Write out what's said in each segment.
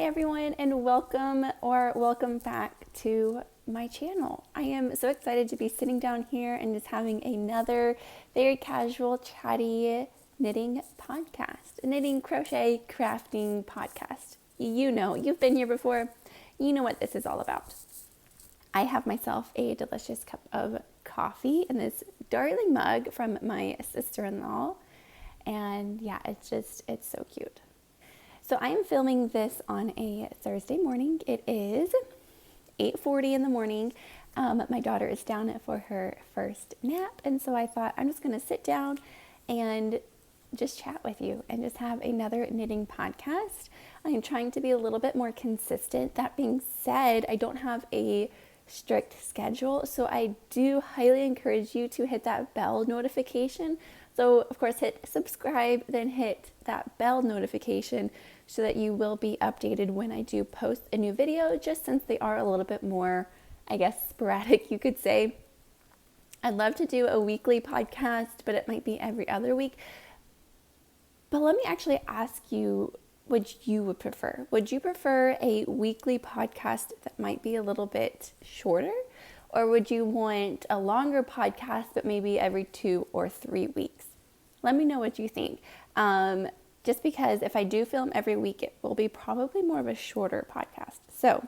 everyone, and welcome back to my channel. I am so excited to be sitting down here and just having another very casual, chatty knitting podcast, a knitting, crochet, crafting podcast. You know, you've been here before. You know what this is all about. I have myself a delicious cup of coffee in this darling mug from my sister-in-law. And yeah, it's so cute. So I am filming this on a Thursday morning. It is 8:40 in the morning. My daughter is down for her first nap. And so I thought I'm just going to sit down and just chat with you and just have another knitting podcast. I am trying to be a little bit more consistent. That being said, I don't have a strict schedule. So I do highly encourage you to hit that bell notification. So of course hit subscribe, then hit that bell notification so that you will be updated when I do post a new video, just since they are a little bit more, I guess, sporadic, you could say. I'd love to do a weekly podcast, but it might be every other week. But let me actually ask you what you would prefer. Would you prefer a weekly podcast that might be a little bit shorter? Or would you want a longer podcast, but maybe every 2 or 3 weeks? Let me know what you think. Just because if I do film every week, it will be probably more of a shorter podcast. So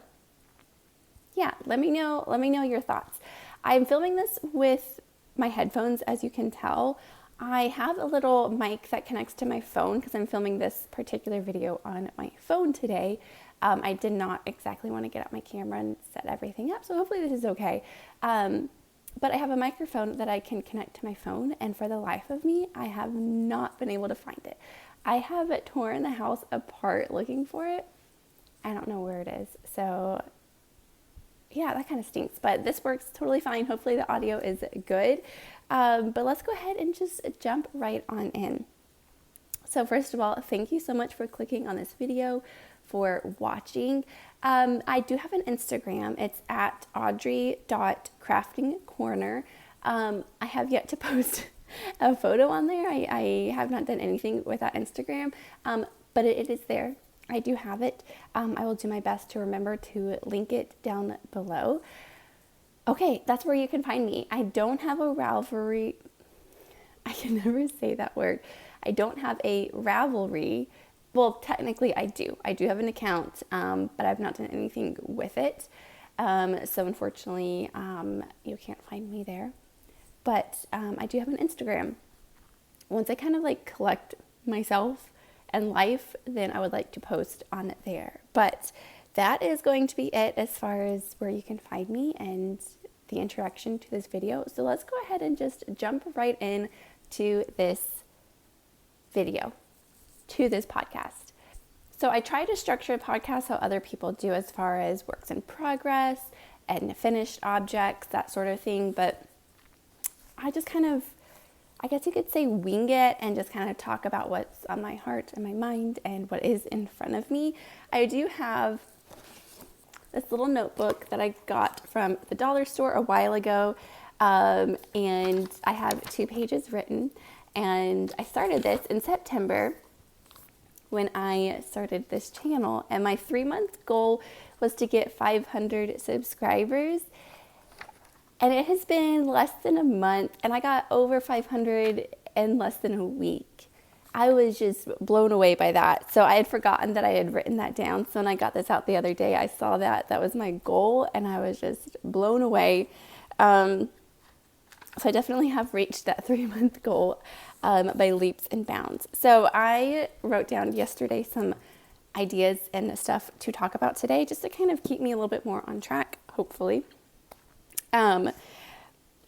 yeah, let me know your thoughts. I'm filming this with my headphones, as you can tell. I have a little mic that connects to my phone because I'm filming this particular video on my phone today. I did not exactly want to get out my camera and set everything up, so hopefully this is okay. But I have a microphone that I can connect to my phone, and for the life of me, I have not been able to find it. I have torn the house apart looking for it. I don't know where it is, so yeah, that kind of stinks, but this works totally fine. Hopefully the audio is good. But let's go ahead and just jump right on in. So first of all, thank you so much for clicking on this video, for watching. I do have an Instagram. It's at audrey.craftingcorner. I have yet to post a photo on there. I have not done anything with that Instagram, but it is there. I do have it. I will do my best to remember to link it down below. Okay, that's where you can find me. I don't have a Ravelry. I can never say that word. I don't have a Ravelry. Well, technically I do. I do have an account, but I've not done anything with it. So unfortunately, you can't find me there. But I do have an Instagram. Once I kind of like collect myself and life, then I would like to post on it there. But that is going to be it as far as where you can find me and the introduction to this video. So let's go ahead and just jump right in to this video, to this podcast. So I try to structure a podcast how other people do as far as works in progress and finished objects, that sort of thing. But I just kind of, I guess you could say, wing it and just kind of talk about what's on my heart and my mind and what is in front of me. I do have this little notebook that I got from the dollar store a while ago, and I have 2 pages written, and I started this in September when I started this channel, and my 3-month goal was to get 500 subscribers. And it has been less than a month, and I got over 500 in less than a week. I was just blown away by that. So I had forgotten that I had written that down. So when I got this out the other day, I saw that was my goal, and I was just blown away. So I definitely have reached that 3-month goal by leaps and bounds. So I wrote down yesterday some ideas and stuff to talk about today, just to kind of keep me a little bit more on track, hopefully.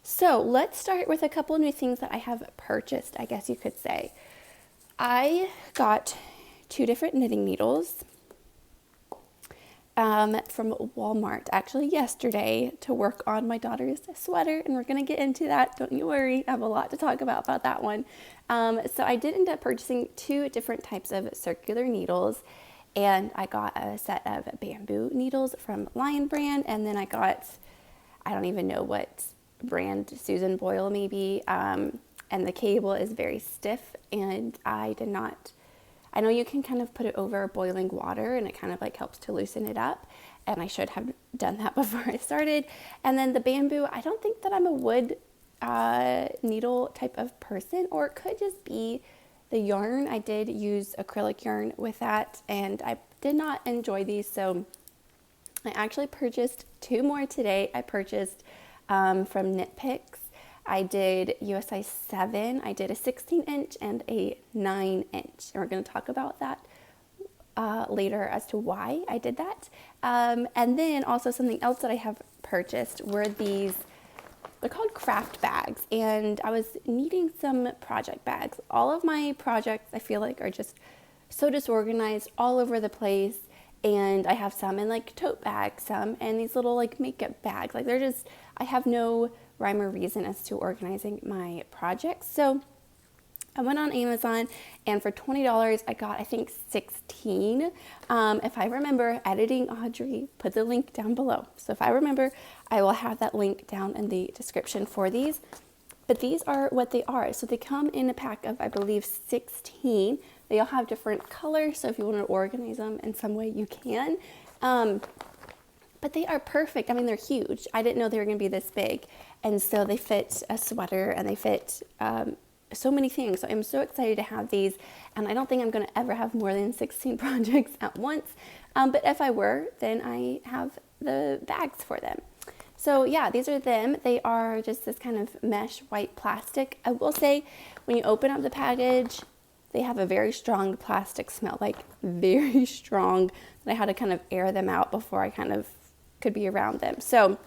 So let's start with a couple of new things that I have purchased, I guess you could say. I got 2 different knitting needles from Walmart actually yesterday to work on my daughter's sweater, and we're going to get into that. Don't you worry. I have a lot to talk about that one. So I did end up purchasing 2 different types of circular needles, and I got a set of bamboo needles from Lion Brand, and then I got, I don't even know what brand, Susan Boyle maybe, and the cable is very stiff, and I I know you can kind of put it over boiling water and it kind of like helps to loosen it up. And I should have done that before I started. And then the bamboo, I don't think that I'm a wood needle type of person, or it could just be the yarn. I did use acrylic yarn with that and I did not enjoy these. So I actually purchased 2 more today. I purchased from Knit Picks. I did US size 7. I did a 16-inch and a 9-inch. And we're going to talk about that later as to why I did that. And then also something else that I have purchased were these, they're called craft bags. And I was needing some project bags. All of my projects I feel like are just so disorganized all over the place. And I have some in like tote bags, some in these little like makeup bags. Like they're just, I have no rhyme or reason as to organizing my projects. So I went on Amazon and for $20 I got I think 16. If I remember, editing Audrey put the link down below. So if I remember, I will have that link down in the description for these. But these are what they are. So they come in a pack of, I believe, 16. They all have different colors, so if you want to organize them in some way, you can. But they are perfect. I mean, they're huge. I didn't know they were going to be this big. And so they fit a sweater and they fit so many things. So I'm so excited to have these. And I don't think I'm going to ever have more than 16 projects at once. But if I were, then I have the bags for them. So yeah, these are them. They are just this kind of mesh white plastic. I will say, when you open up the package, they have a very strong plastic smell, like very strong. And I had to kind of air them out before I kind of could be around them. So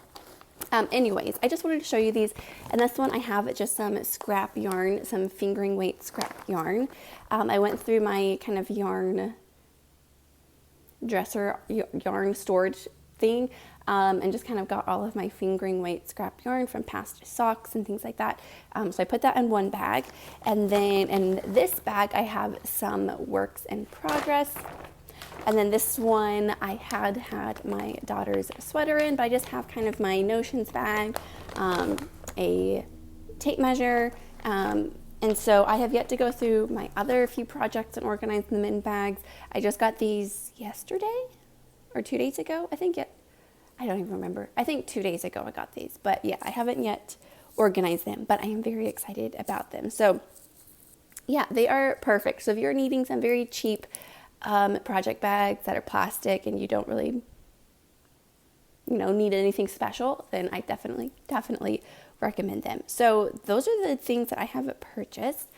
anyways, I just wanted to show you these. And this one I have just some scrap yarn, some fingering weight scrap yarn. I went through my kind of yarn dresser, yarn storage thing. And just kind of got all of my fingering weight scrap yarn from past socks and things like that. So I put that in one bag. And then in this bag, I have some works in progress. And then this one, I had my daughter's sweater in, but I just have kind of my notions bag, a tape measure. And so I have yet to go through my other few projects and organize them in bags. I just got these yesterday or 2 days ago, I think it. I don't even remember. I think 2 days ago I got these, but yeah, I haven't yet organized them, but I am very excited about them. So yeah, they are perfect. So if you're needing some very cheap project bags that are plastic and you don't really, need anything special, then I definitely recommend them. So those are the things that I have purchased.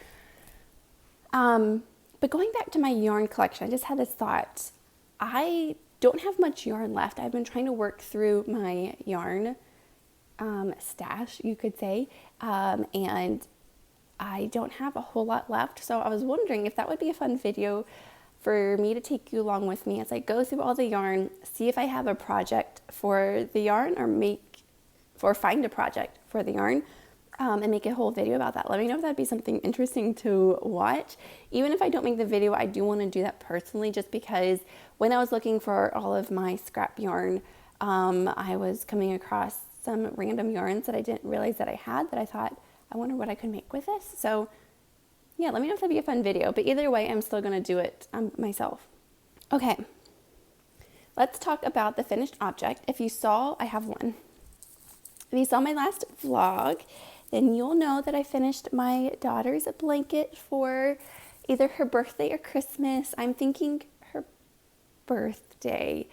But going back to my yarn collection, I just had this thought. I don't have much yarn left. I've been trying to work through my yarn stash, you could say, and I don't have a whole lot left. So I was wondering if that would be a fun video for me to take you along with me as I go through all the yarn, see if I have a project for the yarn or find a project for the yarn, and make a whole video about that. Let me know if that'd be something interesting to watch. Even if I don't make the video, I do want to do that personally, just because when I was looking for all of my scrap yarn, I was coming across some random yarns that I didn't realize that I had, that I thought, I wonder what I could make with this. So yeah, let me know if that'd be a fun video, but either way, I'm still going to do it myself. Okay, let's talk about the finished object. If you saw, I have one. If you saw my last vlog, then you'll know that I finished my daughter's blanket for either her birthday or Christmas. I'm thinking her birthday.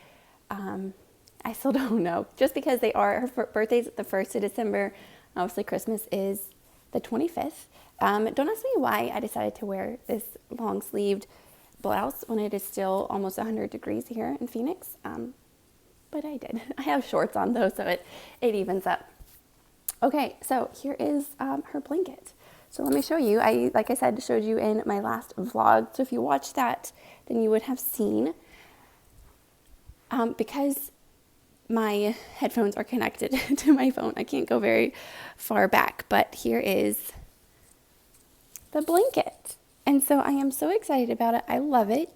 I still don't know, just because her birthday's the 1st of December. Obviously Christmas is the 25th. Don't ask me why I decided to wear this long sleeved blouse when it is still almost 100 degrees here in Phoenix. But I did. I have shorts on though, so it evens up. Okay, so here is her blanket. So let me show you. Like I said, showed you in my last vlog. So if you watched that, then you would have seen, because my headphones are connected to my phone, I can't go very far back, but here is the blanket. And so I am so excited about it. I love it.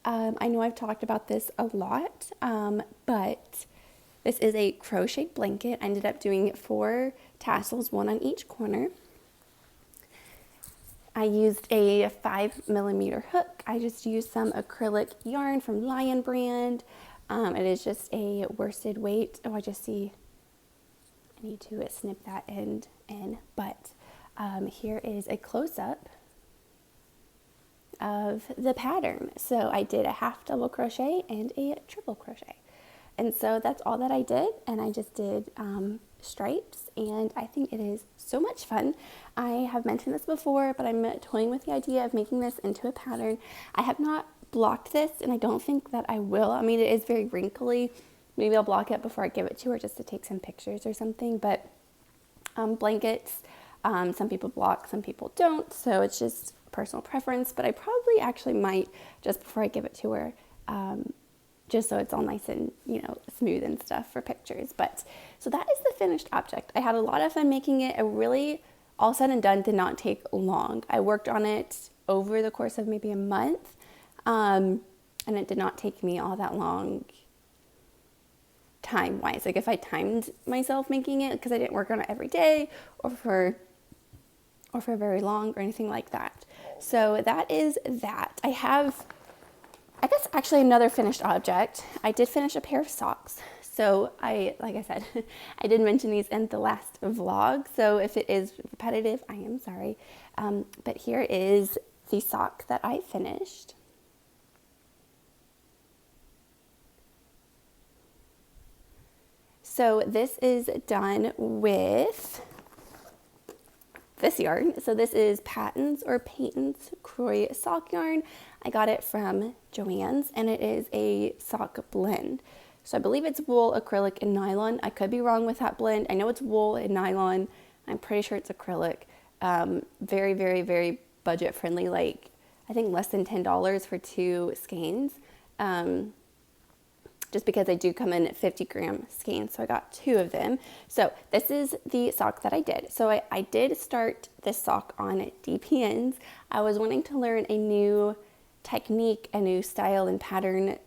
I know I've talked about this a lot, but this is a crochet blanket. I ended up doing 4 tassels, 1 on each corner. I used a 5mm hook. I just used some acrylic yarn from Lion brand. It is just a worsted weight. Oh, I just see I need to snip that end in, but here is a close-up of the pattern. So I did a half double crochet and a triple crochet. And so that's all that I did. And I just did stripes, and I think it is so much fun. I have mentioned this before, but I'm toying with the idea of making this into a pattern. I have not blocked this, and I don't think that I will. I mean, it is very wrinkly. Maybe I'll block it before I give it to her just to take some pictures or something. But blankets, some people block, some people don't. So it's just personal preference. But I probably actually might just before I give it to her, just so it's all nice and, smooth and stuff for pictures. But so that is the finished object. I had a lot of fun making it. It really, all said and done, did not take long. I worked on it over the course of maybe a month. And it did not take me all that long time-wise. Like if I timed myself making it, because I didn't work on it every day or for very long or anything like that. So that is that. I have, I guess, actually another finished object. I did finish a pair of socks. So like I said, I did mention these in the last vlog. So if it is repetitive, I am sorry. But here is the sock that I finished. So this is done with this yarn. So this is Patton's or Peyton's Croy sock yarn. I got it from Joann's, and it is a sock blend. So I believe it's wool, acrylic, and nylon. I could be wrong with that blend. I know it's wool and nylon. I'm pretty sure it's acrylic. Very, very, very budget friendly. Like I think less than $10 for 2 skeins. Just because they do come in 50-gram skeins. So I got 2 of them. So this is the sock that I did. So I did start this sock on DPNs. I was wanting to learn a new technique, a new style and pattern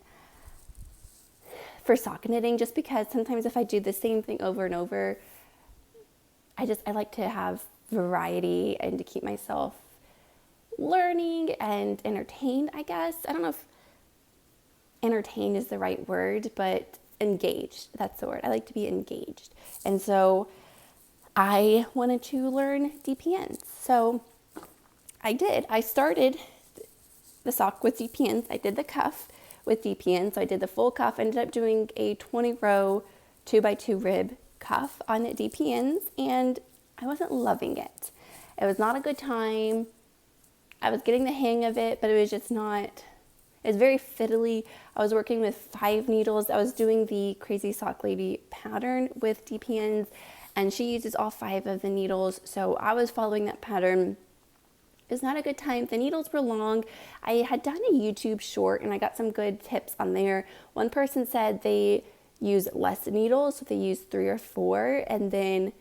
for sock knitting, just because sometimes if I do the same thing over and over, I like to have variety and to keep myself learning and entertained, I guess. I don't know if entertained is the right word, but engaged, that's the word. I like to be engaged. And so I wanted to learn DPNs. So I did. I started the sock with DPNs. I did the cuff with DPNs. So I did the full cuff. I ended up doing a 20-row 2x2 rib cuff on DPNs, and I wasn't loving it. It was not a good time. I was getting the hang of it, but it was just not. It's very fiddly. I was working with 5 needles. I was doing the Crazy Sock Lady pattern with DPNs, and she uses all 5 of the needles. So I was following that pattern. It was not a good time. The needles were long. I had done a YouTube short, and I got some good tips on there. One person said they use less needles, so they use 3 or 4, and then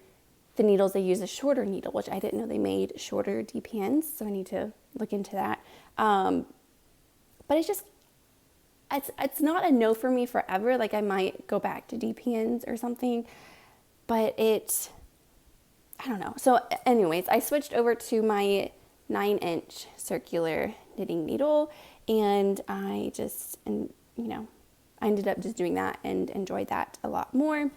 the needles they use a shorter needle, which I didn't know they made shorter DPNs, so I need to look into that. But it's not a no for me forever. Like I might go back to DPNs or something, but I don't know. So anyways, I switched over to my 9-inch circular knitting needle, and I ended up just doing that and enjoyed that a lot more.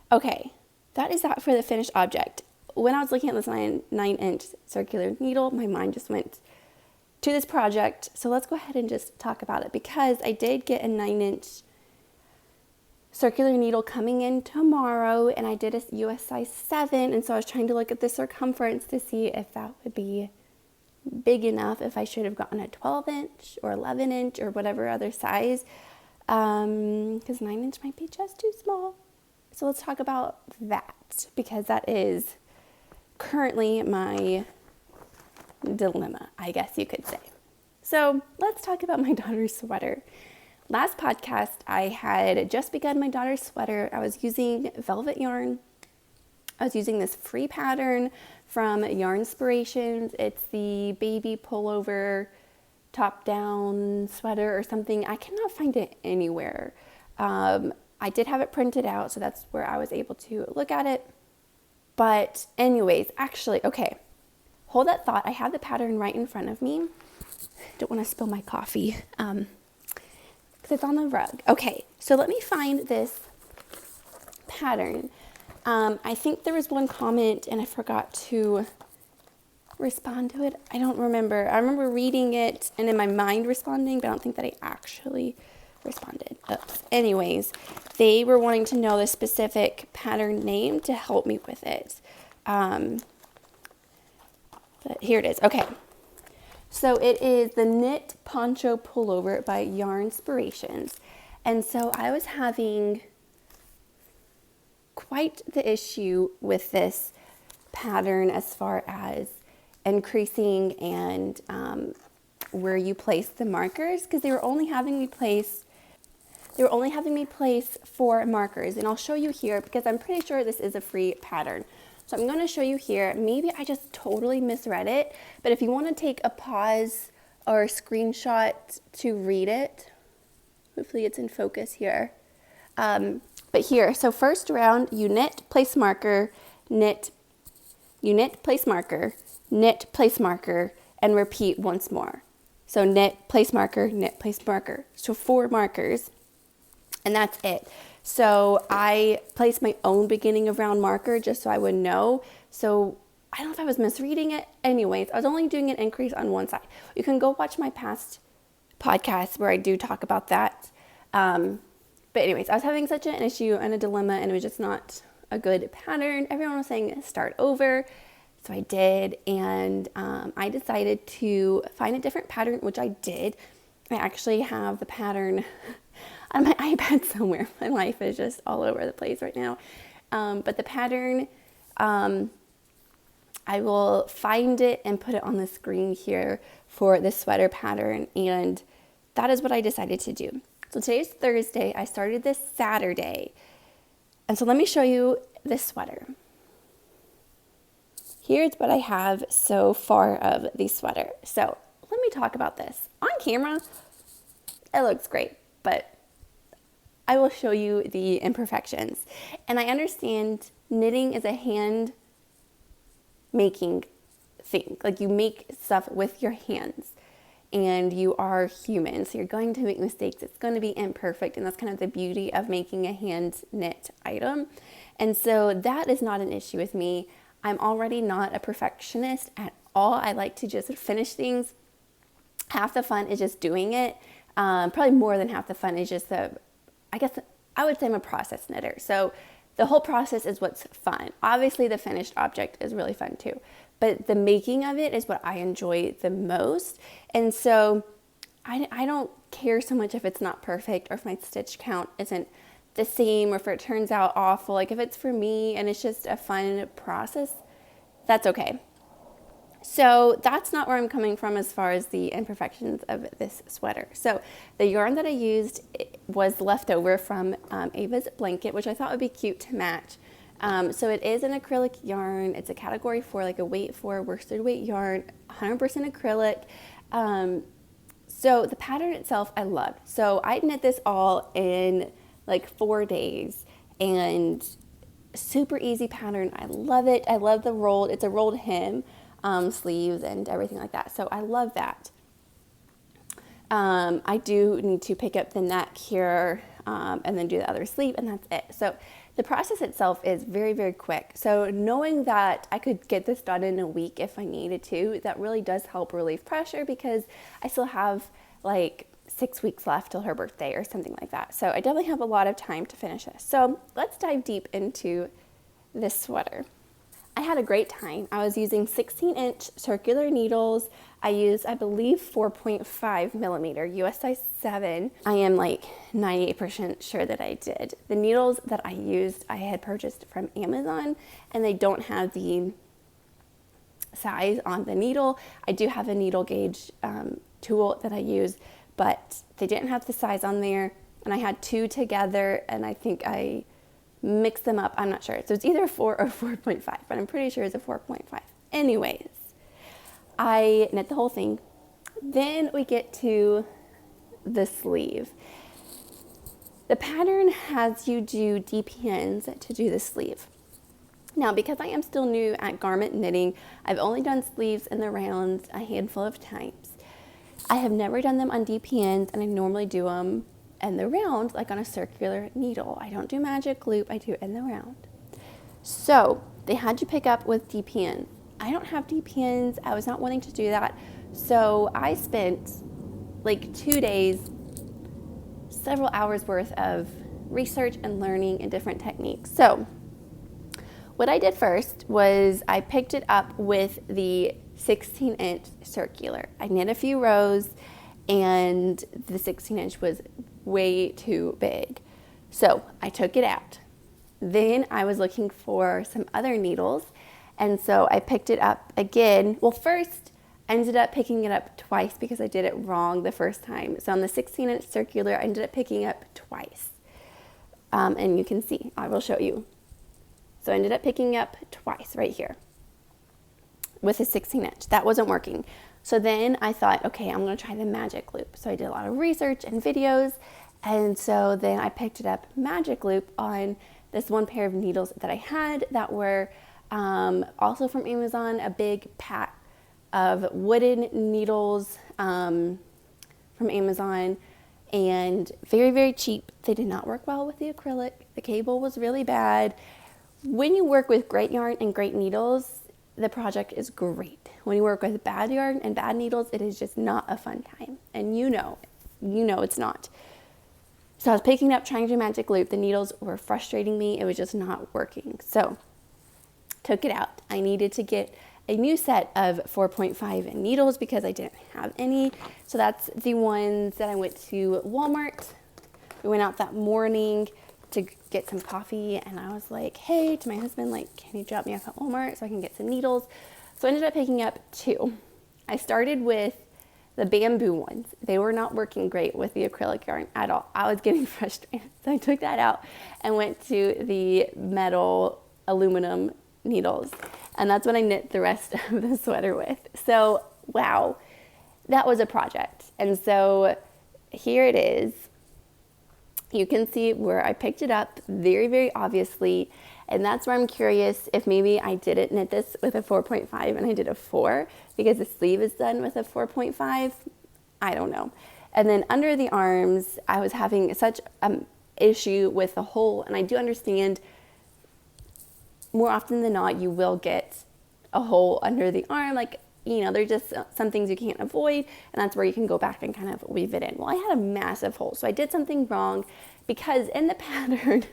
Okay, that is that for the finished object. When I was looking at this 9-inch circular needle, my mind just went to this project. So let's go ahead and just talk about it, because I did get a 9-inch circular needle coming in tomorrow, and I did a US size 7, and so I was trying to look at the circumference to see if that would be big enough, if I should have gotten a 12-inch or 11-inch or whatever other size, because 9-inch might be just too small. So let's talk about that, because that is currently my dilemma, I guess you could say. So let's talk about my daughter's sweater. Last podcast, I had just begun my daughter's sweater. I was using velvet yarn. I was using this free pattern from Yarnspirations. It's the baby pullover top-down sweater or something. I cannot find it anywhere. I did have it printed out, so that's where I was able to look at it. But anyways, actually, okay. hold that thought. I have the pattern right in front of me. Don't want to spill my coffee because it's on the rug. Okay, so let me find this pattern. I think there was one comment and I forgot to respond to it. I don't remember. I remember reading it and in my mind responding, but I don't think that I actually responded. Oops. Anyways, they were wanting to know the specific pattern name to help me with it. But here it is. Okay. So it is the Knit Poncho Pullover by Yarnspirations. And so I was having quite the issue with this pattern as far as increasing and where you place the markers, because they were only having me place 4 markers, and I'll show you here because I'm pretty sure this is a free pattern. So I'm going to show you here. Maybe I just totally misread it, but if you want to take a pause or a screenshot to read it, hopefully it's in focus here. But here, so first round, you knit, place marker, knit, you knit, place marker, knit, place marker, and repeat once more. So knit, place marker, knit, place marker. So 4 markers, and that's it. So I placed my own beginning of round marker just so I would know. So I don't know if I was misreading it. Anyways, I was only doing an increase on one side. You can go watch my past podcasts where I do talk about that. But anyways, I was having such an issue and a dilemma, and it was just not a good pattern. Everyone was saying start over. So I did, and I decided to find a different pattern, which I did. I actually have the pattern on my iPad somewhere. My life is just all over the place right now. But the pattern, I will find it and put it on the screen here for the sweater pattern, and that is what I decided to do. So today's Thursday. I started this Saturday. And so let me show you this sweater. Here's what I have so far of the sweater. So let me talk about this. On camera, it looks great, but I will show you the imperfections. And I understand knitting is a hand making thing. Like, you make stuff with your hands. And you are human, so you're going to make mistakes. It's going to be imperfect, and that's kind of the beauty of making a hand knit item. And so that is not an issue with me. I'm already not a perfectionist at all. I like to just finish things. Half the fun is just doing it. Probably more than half the fun is just I guess I would say I'm a process knitter. So the whole process is what's fun. Obviously, the finished object is really fun too. But the making of it is what I enjoy the most. And so I don't care so much if it's not perfect or if my stitch count isn't the same or if it turns out awful. Like, if it's for me and it's just a fun process, that's okay. So that's not where I'm coming from as far as the imperfections of this sweater. So the yarn that I used was left over from Ava's blanket, which I thought would be cute to match. So it is an acrylic yarn. It's a category 4, like a weight 4 worsted weight yarn, 100% acrylic. So the pattern itself, I loved. So I knit this all in like 4 days, and super easy pattern. I love it. I love the rolled, it's a rolled hem, sleeves and everything like that. So I love that. I do need to pick up the neck here, and then do the other sleeve, and that's it. So the process itself is very, very quick. So knowing that I could get this done in a week if I needed to, that really does help relieve pressure, because I still have like 6 weeks left till her birthday or something like that. So I definitely have a lot of time to finish this. So let's dive deep into this sweater. I had a great time. I was using 16-inch circular needles. I used, I believe, 4.5 millimeter US size 7. I am like 98% sure that I did. The needles that I used, I had purchased from Amazon, and they don't have the size on the needle. I do have a needle gauge tool that I use, but they didn't have the size on there, and I had 2 together, and I think I mixed them up. I'm not sure. So it's either 4 or 4.5, but I'm pretty sure it's a 4.5. Anyways, I knit the whole thing. Then we get to the sleeve. The pattern has you do DPNs to do the sleeve. Now, because I am still new at garment knitting, I've only done sleeves in the rounds a handful of times. I have never done them on DPNs, and I normally do them in the round, like on a circular needle. I don't do magic loop, I do it in the round. So they had to pick up with DPNs. I don't have DPNs, I was not wanting to do that. So I spent like 2 days, several hours worth of research and learning and different techniques. So what I did first was I picked it up with the 16-inch circular. I knit a few rows and the 16-inch was way too big. So I took it out. Then I was looking for some other needles, and so I picked it up again. Well, first I ended up picking it up twice because I did it wrong the first time. So on the 16-inch circular, I ended up picking up twice. And you can see, I will show you. So I ended up picking up twice right here with a 16-inch. That wasn't working. So then I thought, okay, I'm going to try the magic loop. So I did a lot of research and videos. And so then I picked it up magic loop on this one pair of needles that I had that were also from Amazon, a big pack of wooden needles from Amazon, and very, very cheap. They did not work well with the acrylic. The cable was really bad. When you work with great yarn and great needles, the project is great. When you work with bad yarn and bad needles, it is just not a fun time. And you know it's not. So I was picking up, trying to do magic loop. The needles were frustrating me. It was just not working. So took it out. I needed to get a new set of 4.5 needles because I didn't have any. So that's the ones that I went to Walmart. We went out that morning to get some coffee, and I was like, hey, to my husband, like, can you drop me off at Walmart so I can get some needles? So I ended up picking up 2. I started with the bamboo ones. They were not working great with the acrylic yarn at all. I was getting frustrated. So I took that out and went to the metal aluminum needles. And that's what I knit the rest of the sweater with. So, wow, that was a project. And so here it is. You can see where I picked it up very, very obviously. And that's where I'm curious if maybe I didn't knit this with a 4.5 and I did a 4 because the sleeve is done with a 4.5. I don't know. And then under the arms, I was having such an issue with the hole. And I do understand more often than not, you will get a hole under the arm. Like, you know, there's just some things you can't avoid. And that's where you can go back and kind of weave it in. Well, I had a massive hole. So I did something wrong because in the pattern,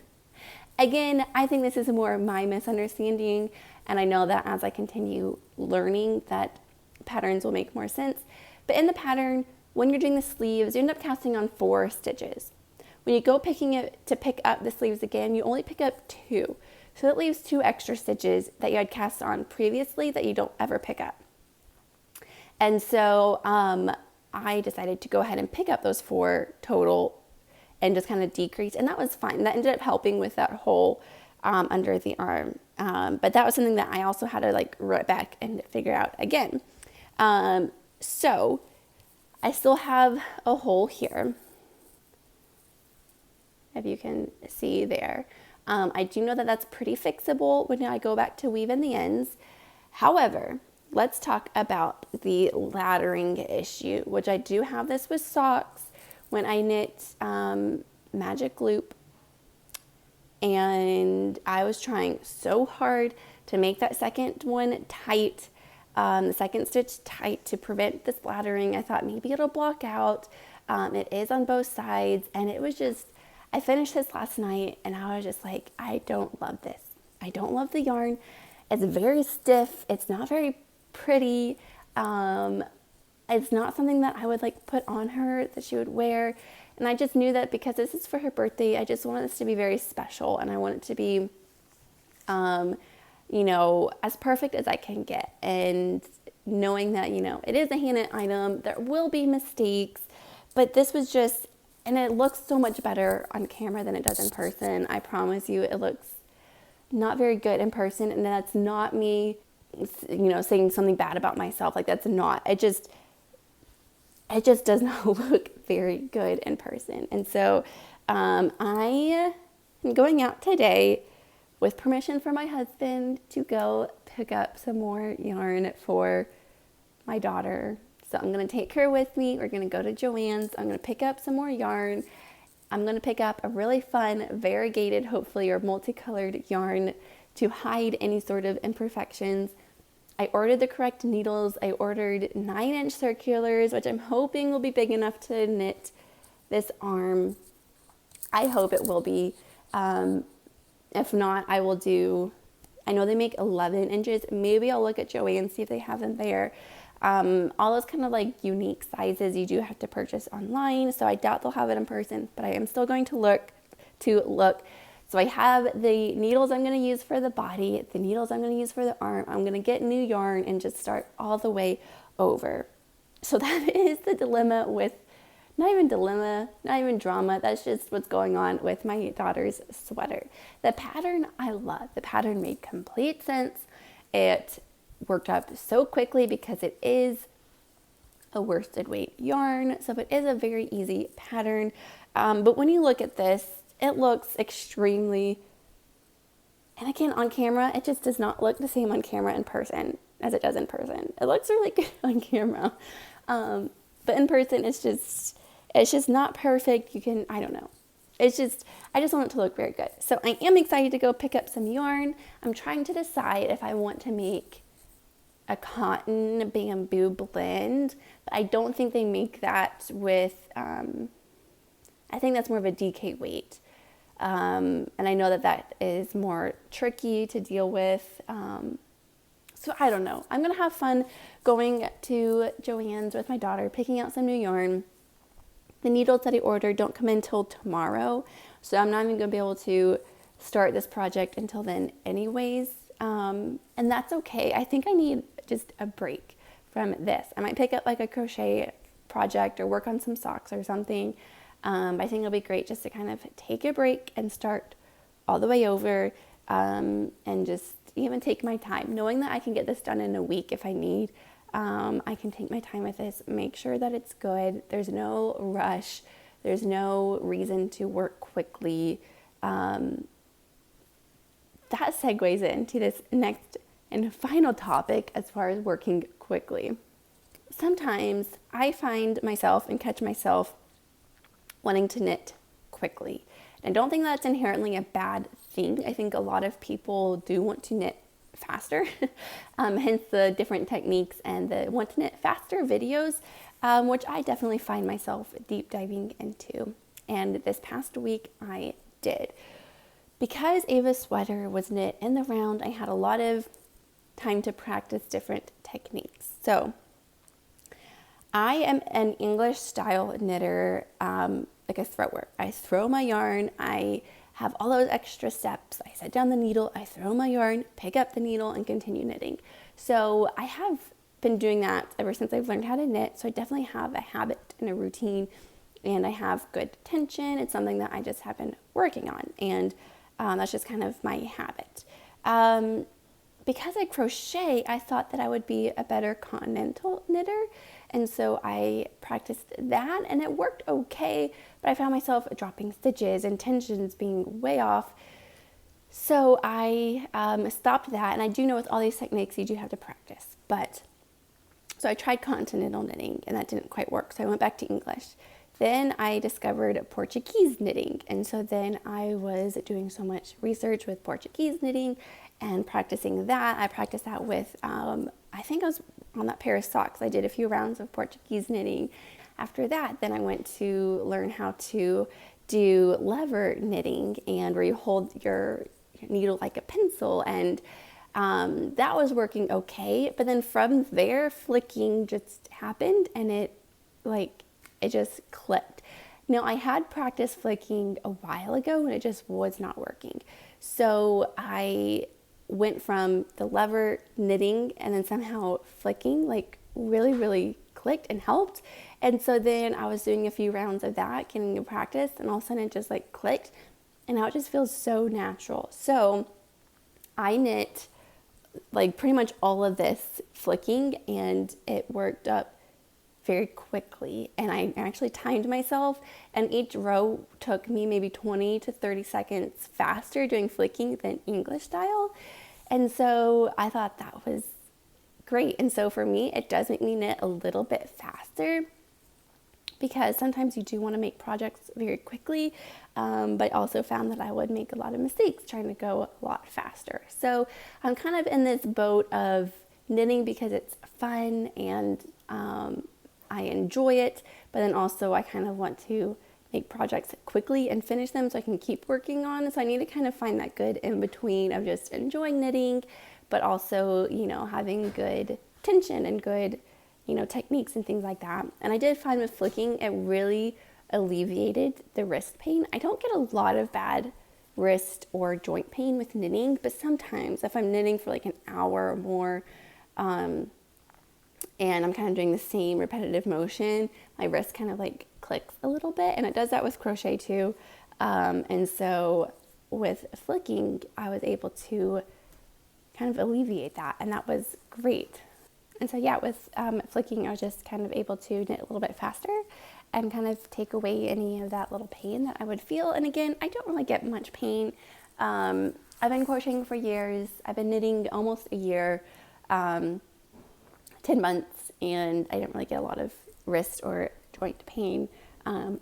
again, I think this is more my misunderstanding, and I know that as I continue learning that patterns will make more sense. But in the pattern, when you're doing the sleeves, you end up casting on 4 stitches. When you go pick up the sleeves again, you only pick up 2. So that leaves 2 extra stitches that you had cast on previously that you don't ever pick up. And so I decided to go ahead and pick up those 4 total and just kind of decrease. And that was fine. That ended up helping with that hole under the arm. But that was something that I also had to like row it back and figure out again. So I still have a hole here, if you can see there. I do know that that's pretty fixable when I go back to weave in the ends. However, let's talk about the laddering issue, which I do have this with socks when I knit magic loop, and I was trying so hard to make that second one tight, the second stitch tight to prevent this laddering. I thought maybe it'll block out. It is on both sides, and it was just, I finished this last night and I was just like, I don't love this. I don't love the yarn. It's very stiff. It's not very pretty. It's not something that I would like put on her that she would wear. And I just knew that because this is for her birthday, I just want this to be very special. And I want it to be, you know, as perfect as I can get. And knowing that, you know, it is a hand-knit item. There will be mistakes. But this was just, and it looks so much better on camera than it does in person. I promise you, it looks not very good in person. And that's not me, you know, saying something bad about myself. Like, that's not, it just does not look very good in person. And so I am going out today with permission from my husband, to go pick up some more yarn for my daughter. So I'm going to take her with me. We're going to go to Joann's. I'm going to pick up some more yarn. I'm going to pick up a really fun, variegated, hopefully, or multicolored yarn to hide any sort of imperfections. I ordered the correct needles. I ordered 9-inch circulars, which I'm hoping will be big enough to knit this arm. I hope it will be. If not, I will do, I know they make 11 inches. Maybe I'll look at Joann and see if they have them there. All those kind of like unique sizes you do have to purchase online, so I doubt they'll have it in person, but I am still going to look. So I have the needles I'm going to use for the body, the needles I'm going to use for the arm. I'm going to get new yarn and just start all the way over. So that is the dilemma with, not even drama, that's just what's going on with my daughter's sweater. The pattern I love. The pattern made complete sense. It worked up so quickly because it is a worsted weight yarn, so it is a very easy pattern. But when you look at this, it looks extremely, and again, on camera, it just does not look the same on camera in person as it does in person. It looks really good on camera. But in person, it's just not perfect. I don't know. I just want it to look very good. So I am excited to go pick up some yarn. I'm trying to decide if I want to make a cotton bamboo blend, but I don't think they make that with, I think that's more of a DK weight. And I know that is more tricky to deal with. So I don't know. I'm going to have fun going to Joann's with my daughter, picking out some new yarn. The needles that I ordered don't come in until tomorrow, so I'm not even going to be able to start this project until then anyways. And that's okay. I think I need just a break from this. I might pick up like a crochet project or work on some socks or something. I think it'll be great just to kind of take a break and start all the way over, and just even take my time, knowing that I can get this done in a week if I need. I can take my time with this, make sure that it's good. There's no rush. There's no reason to work quickly. That segues into this next and final topic as far as working quickly. Sometimes I find myself and catch myself wanting to knit quickly. And I don't think that's inherently a bad thing. I think a lot of people do want to knit faster, hence the different techniques and the want to knit faster videos, which I definitely find myself deep diving into. And this past week I did. Because Ava's sweater was knit in the round, I had a lot of time to practice different techniques. So I am an English style knitter, like a thrower. I throw my yarn, I have all those extra steps. I set down the needle, I throw my yarn, pick up the needle, and continue knitting. So I have been doing that ever since I've learned how to knit. So I definitely have a habit and a routine, and I have good tension. It's something that I just have been working on, and that's just kind of my habit. Because I crochet, I thought that I would be a better continental knitter. And so I practiced that, and it worked okay, but I found myself dropping stitches and tensions being way off. So I stopped that, and I do know with all these techniques you do have to practice. So I tried continental knitting, and that didn't quite work, so I went back to English. Then I discovered Portuguese knitting, and so then I was doing so much research with Portuguese knitting and practicing that. I practiced that with, I think I was on that pair of socks. I did a few rounds of Portuguese knitting. After that, then I went to learn how to do lever knitting, and where you hold your needle like a pencil, and that was working okay. But then from there, flicking just happened, and it just clicked. Now, I had practiced flicking a while ago, and it just was not working. So I went from the lever knitting, and then somehow flicking really, really clicked and helped. And so then I was doing a few rounds of that, getting to practice, and all of a sudden it just clicked, and now it just feels so natural. So I knit pretty much all of this flicking, and it worked up very quickly, and I actually timed myself, and each row took me maybe 20 to 30 seconds faster doing flicking than English style. And so I thought that was great. And so for me, it does make me knit a little bit faster, because sometimes you do want to make projects very quickly, but also found that I would make a lot of mistakes trying to go a lot faster. So I'm kind of in this boat of knitting because it's fun and I enjoy it, but then also I kind of want to make projects quickly and finish them so I can keep working on. So I need to kind of find that good in between of just enjoying knitting, but also, you know, having good tension and good, you know, techniques and things like that. And I did find with flicking, it really alleviated the wrist pain. I don't get a lot of bad wrist or joint pain with knitting, but sometimes if I'm knitting for like an hour or more, and I'm kind of doing the same repetitive motion, my wrist kind of like clicks a little bit, and it does that with crochet too. And so with flicking, I was able to kind of alleviate that, and that was great. And so yeah, with flicking, I was just kind of able to knit a little bit faster and kind of take away any of that little pain that I would feel. And again, I don't really get much pain. I've been crocheting for years. I've been knitting almost a year, 10 months, and I didn't really get a lot of wrist or joint pain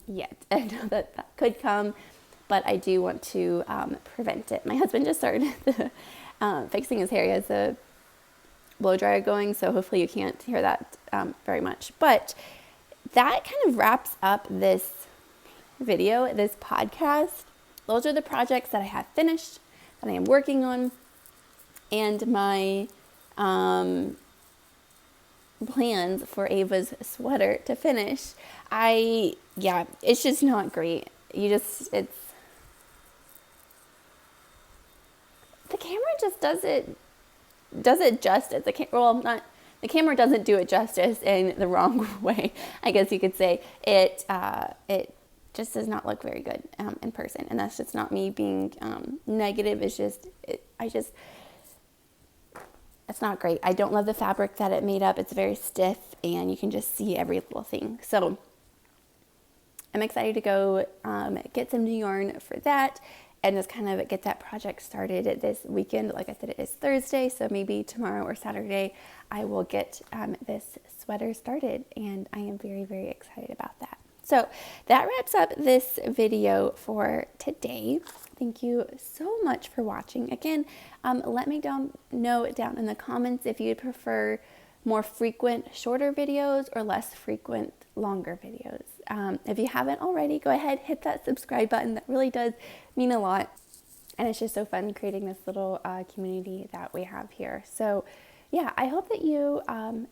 yet. I know that that could come, but I do want to prevent it. My husband just started fixing his hair. He has a blow dryer going, so hopefully you can't hear that very much. But that kind of wraps up this video, this podcast. Those are the projects that I have finished, that I am working on, and my plans for Ava's sweater to finish. It's just not great. The camera just does it justice. The camera doesn't do it justice in the wrong way, I guess you could say. It just does not look very good in person, and that's just not me being negative. It's just it's not great. I don't love the fabric that it made up. It's very stiff, and you can just see every little thing. So I'm excited to go get some new yarn for that, and just kind of get that project started this weekend. Like I said, it is Thursday, so maybe tomorrow or Saturday I will get this sweater started, and I am very, very excited about that. So that wraps up this video for today. Thank you so much for watching. Again, let me know down in the comments if you'd prefer more frequent, shorter videos or less frequent, longer videos. If you haven't already, go ahead, hit that subscribe button. That really does mean a lot. And it's just so fun creating this little community that we have here. So yeah, I hope that you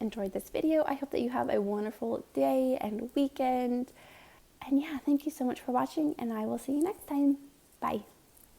enjoyed this video. I hope that you have a wonderful day and weekend. And yeah, thank you so much for watching, and I will see you next time. Bye.